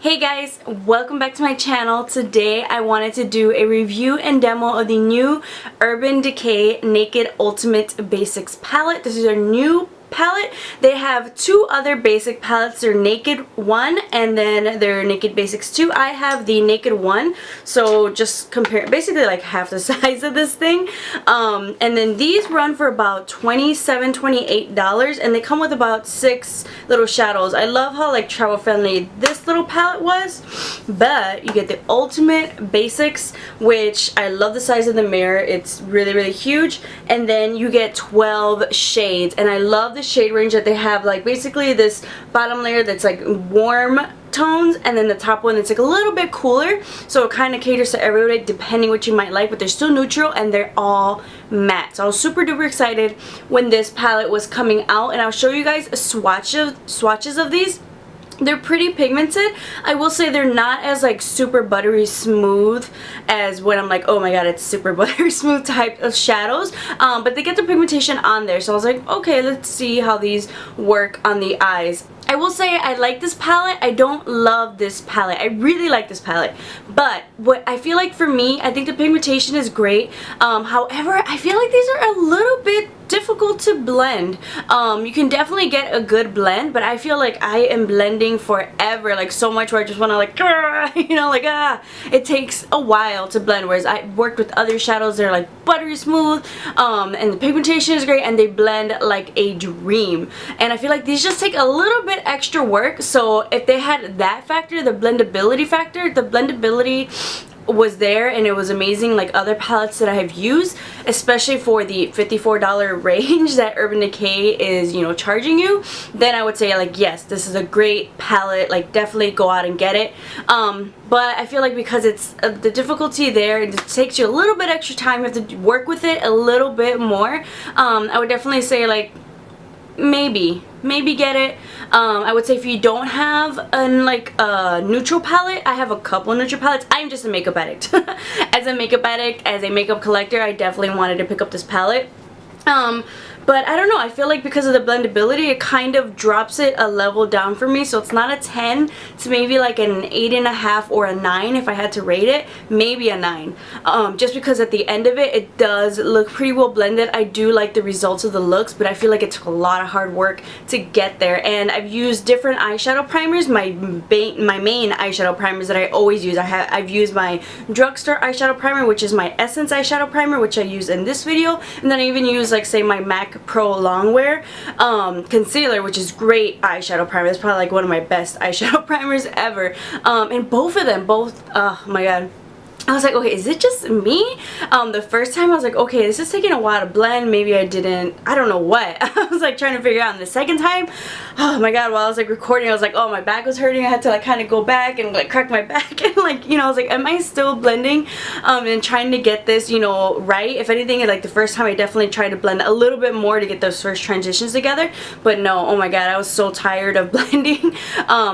Hey guys, welcome back to my channel. Today I wanted to do a review and demo of the new Urban Decay Naked Ultimate Basics palette. This is their new palette. They have two other basic palettes. Their Naked 1 and then their Naked Basics 2. I have the Naked 1, so just compare, basically like half the size of this thing. And then these run for about $27, $28, and they come with about 6 little shadows. I love how like travel friendly this little palette was, but you get the Ultimate Basics, which I love the size of the mirror. It's really huge, and then you get 12 shades, and I love the shade range that they have. Like basically this bottom layer that's like warm tones, and then the top one that's like a little bit cooler, so it kind of caters to everybody depending what you might like, but they're still neutral and they're all matte. So I was super duper excited when this palette was coming out, and I'll show you guys swatches of these. They're pretty pigmented. I will say they're not as like super buttery smooth as when I'm like, oh my god, it's super buttery smooth type of shadows, but they get the pigmentation on there, so I was like, okay, let's see how these work on the eyes. I will say I like this palette. I don't love this palette. I really like this palette, but what I feel like for me, I think the pigmentation is great. However, I feel like these are a little bit difficult to blend. You can definitely get a good blend, but I feel like I am blending forever, like so much where I just want to like, you know, like it takes a while to blend, whereas I worked with other shadows that are like buttery smooth, and the pigmentation is great and they blend like a dream. And I feel like these just take a little bit extra work, so if they had that factor, the blendability factor, the blendability was there and it was amazing like other palettes that I have used, especially for the $54 range that Urban Decay is, you know, charging you, then I would say like, yes, this is a great palette, like definitely go out and get it. But I feel like because it's the difficulty there, it takes you a little bit extra time, you have to work with it a little bit more. I would definitely say like maybe get it. I would say if you don't have a neutral palette, I have a couple neutral palettes. I'm just a makeup addict. As a makeup addict, as a makeup collector, I definitely wanted to pick up this palette. But I don't know, I feel like because of the blendability, it kind of drops it a level down for me. So it's not a 10, it's maybe like an 8.5 or a 9 if I had to rate it. Maybe a 9. Just because at the end of it, it does look pretty well blended. I do like the results of the looks, but I feel like it took a lot of hard work to get there. And I've used different eyeshadow primers. My main eyeshadow primers that I always use, I've used my drugstore eyeshadow primer, which is my Essence eyeshadow primer, which I use in this video. And then I even use like say my MAC Pro Longwear concealer, which is great eyeshadow primer. It's probably like one of my best eyeshadow primers ever. And both of them, oh my god, I was like, okay, is it just me? The first time I was like, okay, this is taking a while to blend. Maybe I don't know what. I was like trying to figure out. And the second time, oh my god, while I was like recording, I was like, oh, my back was hurting. I had to like kind of go back and like crack my back and like, you know, I was like, am I still blending and trying to get this, you know, right? If anything, like the first time I definitely tried to blend a little bit more to get those first transitions together, but no, oh my god, I was so tired of blending.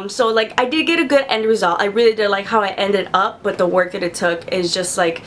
So like I did get a good end result. I really did like how I ended up, but the work that it took is just like,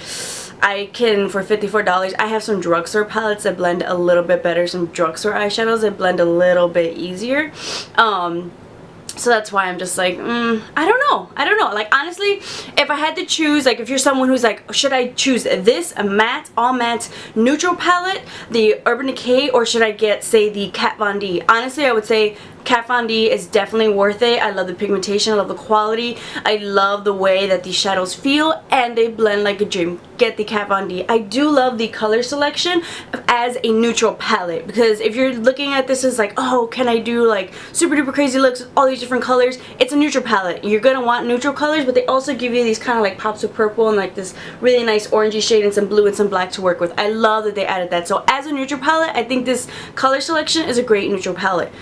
I can, for $54, I have some drugstore palettes that blend a little bit better, some drugstore eyeshadows that blend a little bit easier. So that's why I'm just like, I don't know. Like honestly, if I had to choose, like if you're someone who's like, should I choose this, a matte, all matte neutral palette, the Urban Decay, or should I get, say, the Kat Von D? Honestly, I would say Kat Von D is definitely worth it. I love the pigmentation, I love the quality, I love the way that these shadows feel, and they blend like a dream. Get the Kat Von D. I do love the color selection as a neutral palette, because if you're looking at this as like, oh, can I do like super duper crazy looks with all these different colors? It's a neutral palette. You're gonna want neutral colors, but they also give you these kind of like pops of purple and like this really nice orangey shade and some blue and some black to work with. I love that they added that. So as a neutral palette, I think this color selection is a great neutral palette.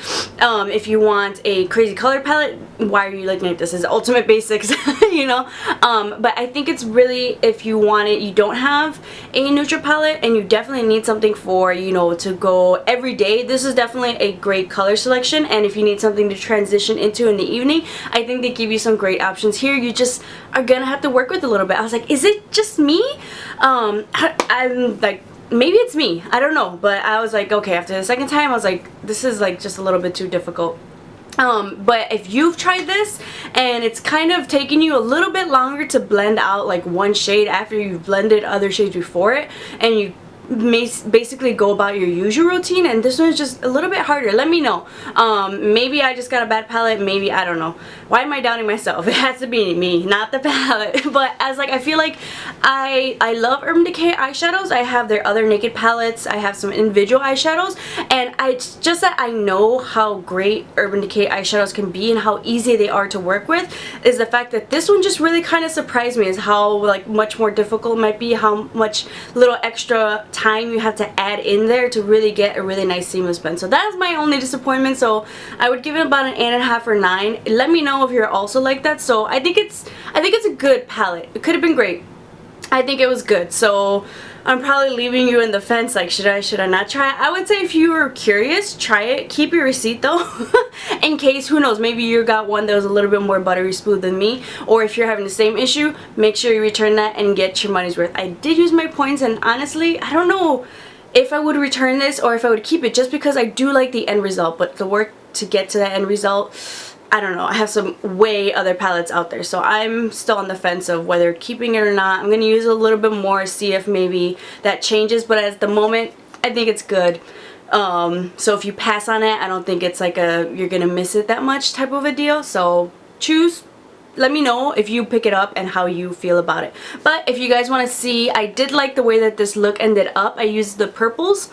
If you want a crazy color palette, why are you looking at this? As Ultimate Basics, you know? But I think it's really, if you want it, you don't have a neutral palette and you definitely need something for, you know, to go every day, this is definitely a great color selection. And if you need something to transition into in the evening, I think they give you some great options here. You just are gonna have to work with a little bit. I was like, is it just me? I'm like, maybe it's me, I don't know, but I was like, okay, after the second time I was like, this is like just a little bit too difficult. But if you've tried this and it's kind of taking you a little bit longer to blend out like one shade after you've blended other shades before it, and you basically go about your usual routine and this one's just a little bit harder, let me know. Maybe I just got a bad palette, maybe, I don't know. Why am I doubting myself? It has to be me, not the palette. But as like, I feel like I love Urban Decay eyeshadows. I have their other Naked palettes, I have some individual eyeshadows, and it's just that I know how great Urban Decay eyeshadows can be and how easy they are to work with, is the fact that this one just really kind of surprised me, is how like much more difficult it might be, how much little extra time you have to add in there to really get a really nice seamless blend. So that is my only disappointment. So I would give it about an 8.5 or 9. Let me know if you're also like that. So I think it's a good palette. It could have been great. I think it was good. So I'm probably leaving you in the fence, like should I not try it? I would say if you were curious, try it. Keep your receipt though, in case, who knows, maybe you got one that was a little bit more buttery smooth than me, or if you're having the same issue, make sure you return that and get your money's worth. I did use my points, and honestly, I don't know if I would return this or if I would keep it, just because I do like the end result, but the work to get to that end result, I don't know. I have some way other palettes out there, so I'm still on the fence of whether keeping it or not. I'm going to use it a little bit more, see if maybe that changes, but at the moment I think it's good. So if you pass on it, I don't think it's like a you're going to miss it that much type of a deal. So choose. Let me know if you pick it up and how you feel about it. But if you guys want to see, I did like the way that this look ended up. I used the purples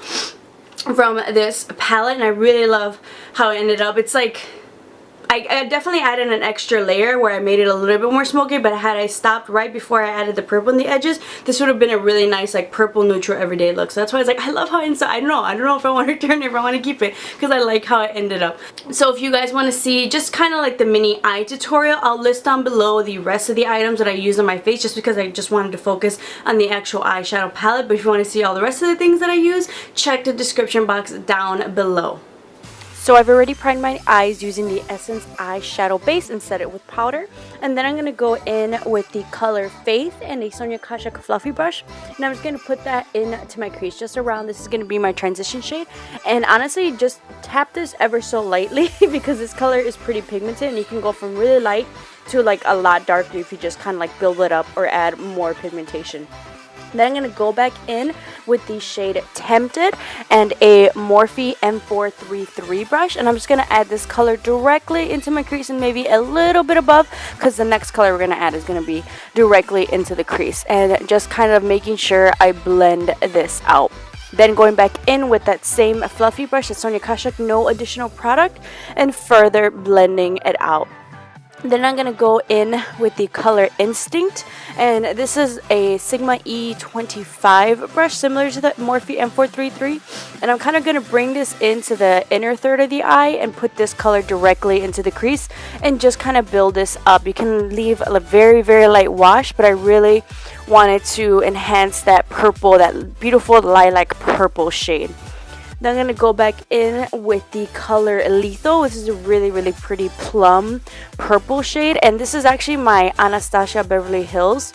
from this palette and I really love how it ended up. It's like, I definitely added an extra layer where I made it a little bit more smoky, but had I stopped right before I added the purple in the edges, this would have been a really nice like purple neutral everyday look. So that's why I was like, I love how inside, I don't know if I want to return it, if I want to keep it, because I like how it ended up. So if you guys want to see just kind of like the mini eye tutorial, I'll list down below the rest of the items that I use on my face, just because I just wanted to focus on the actual eyeshadow palette. But if you want to see all the rest of the things that I use, check the description box down below. So I've already primed my eyes using the Essence eyeshadow base and set it with powder. And then I'm going to go in with the color Faith and a Sonia Kashuk fluffy brush. And I'm just going to put that into my crease just around. This is going to be my transition shade. And honestly, just tap this ever so lightly because this color is pretty pigmented. And you can go from really light to like a lot darker if you just kind of like build it up or add more pigmentation. Then I'm going to go back in with the shade Tempted and a Morphe M433 brush. And I'm just going to add this color directly into my crease and maybe a little bit above, because the next color we're going to add is going to be directly into the crease. And just kind of making sure I blend this out. Then going back in with that same fluffy brush, the Sonia Kashuk, no additional product, and further blending it out. Then I'm going to go in with the color Instinct, and this is a Sigma E25 brush similar to the Morphe M433, and I'm kind of going to bring this into the inner third of the eye and put this color directly into the crease and just kind of build this up. You can leave a very, very light wash, but I really wanted to enhance that purple, that beautiful lilac purple shade. Then I'm going to go back in with the color Lethal. This is a really, really pretty plum purple shade. And this is actually my Anastasia Beverly Hills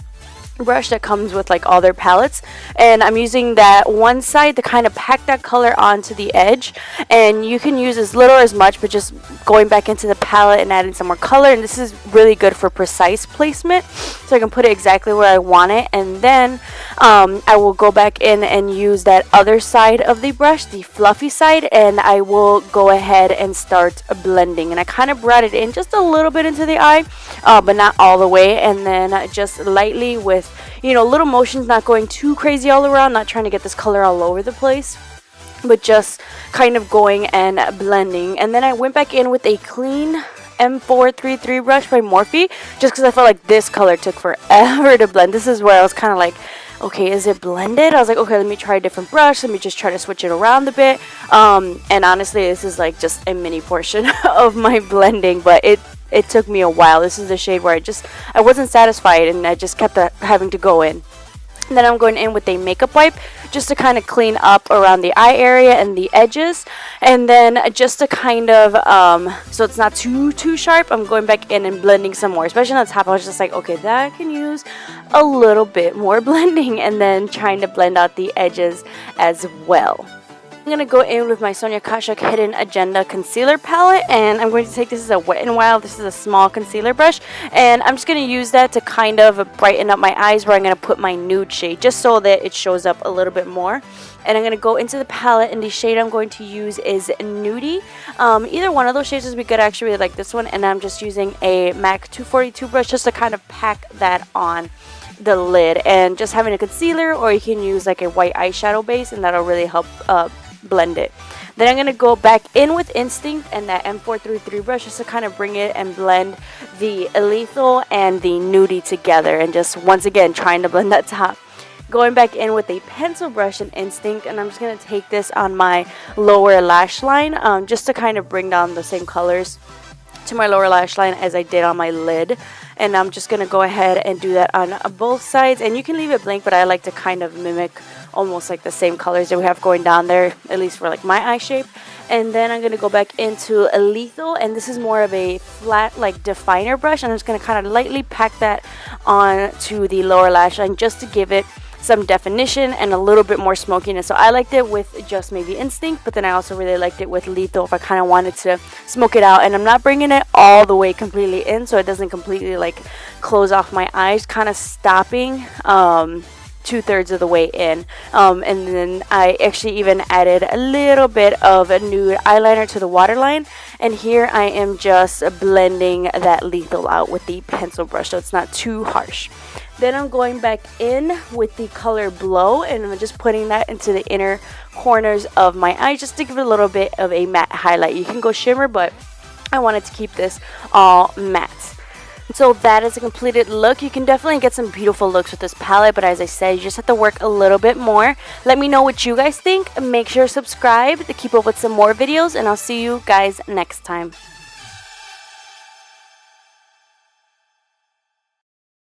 brush that comes with like all their palettes, and I'm using that one side to kind of pack that color onto the edge, and you can use as little or as much, but just going back into the palette and adding some more color. And this is really good for precise placement, so I can put it exactly where I want it. And then I will go back in and use that other side of the brush, the fluffy side, and I will go ahead and start blending. And I kind of brought it in just a little bit into the eye, but not all the way, and then just lightly with, you know, little motions, not going too crazy all around, not trying to get this color all over the place, but just kind of going and blending. And then I went back in with a clean M433 brush by Morphe, just because I felt like this color took forever to blend. This is where I was kind of like, okay, is it blended? I was like, okay, let me try a different brush. Let me just try to switch it around a bit. And honestly, this is like just a mini portion of my blending, but it took me a while. This is the shade where I wasn't satisfied, and I just kept having to go in. And then I'm going in with a makeup wipe just to kind of clean up around the eye area and the edges. And then just to kind of, so it's not too sharp, I'm going back in and blending some more. Especially on the top, I was just like, okay, that can use a little bit more blending. And then trying to blend out the edges as well. I'm going to go in with my Sonia Kashuk Hidden Agenda Concealer Palette, and I'm going to take this as a Wet n Wild. This is a small concealer brush, and I'm just going to use that to kind of brighten up my eyes, where I'm going to put my nude shade just so that it shows up a little bit more. And I'm going to go into the palette, and the shade I'm going to use is Nudie. Either one of those shades would be good. I actually really like this one, and I'm just using a MAC 242 brush just to kind of pack that on the lid. And just having a concealer, or you can use like a white eyeshadow base, and that'll really help blend it. Then I'm going to go back in with Instinct and that M433 brush just to kind of bring it and blend the Lethal and the Nudie together, and just once again trying to blend that top. Going back in with a pencil brush and Instinct, and I'm just going to take this on my lower lash line just to kind of bring down the same colors to my lower lash line as I did on my lid. And I'm just going to go ahead and do that on both sides, and you can leave it blank, but I like to kind of mimic almost like the same colors that we have going down there, at least for like my eye shape. And then I'm going to go back into a Lethal, and this is more of a flat like definer brush, and I'm just going to kind of lightly pack that on to the lower lash line just to give it some definition and a little bit more smokiness. So I liked it with just maybe Instinct, but then I also really liked it with Lethal if I kind of wanted to smoke it out. And I'm not bringing it all the way completely in, so it doesn't completely like close off my eyes, kind of stopping 2/3 of the way in. And then I actually even added a little bit of a nude eyeliner to the waterline, and here I am just blending that Lethal out with the pencil brush so it's not too harsh. Then I'm going back in with the color Blow, and I'm just putting that into the inner corners of my eye just to give it a little bit of a matte highlight. You can go shimmer, but I wanted to keep this all matte. So that is a completed look. You can definitely get some beautiful looks with this palette, but as I said, you just have to work a little bit more. Let me know what you guys think. Make sure to subscribe to keep up with some more videos, and I'll see you guys next time.